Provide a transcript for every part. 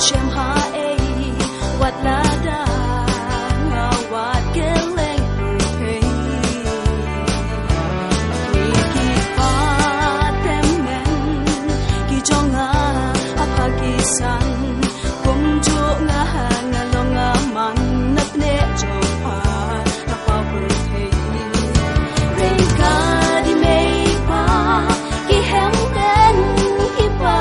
shem ha e wat la da nga wat geleng hey ki pa temen ki jonga apa ki san kum jo nga nga lo nga man nat ne jo pa na pa per hey rain ka di mei pa ki hem den ki pa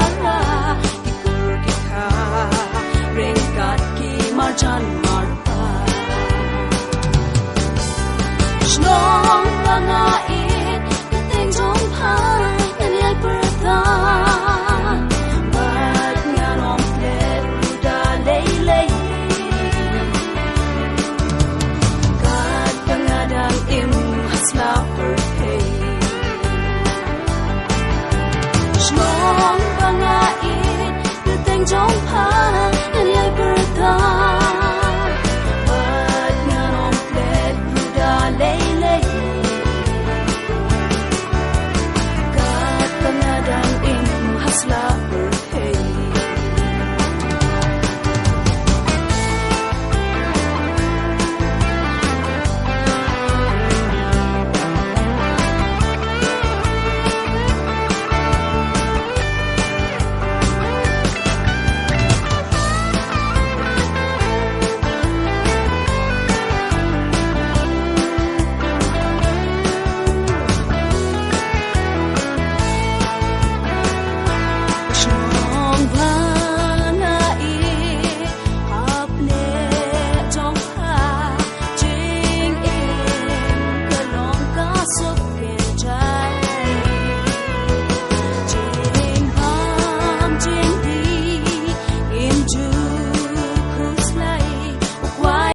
Marjan marpa Shnong pangain Kateng jong pa Nanyay perta Mat nga nong plet Ruda laylay Kat pangadang im Hasla perpay Shnong pangain Kateng jong pa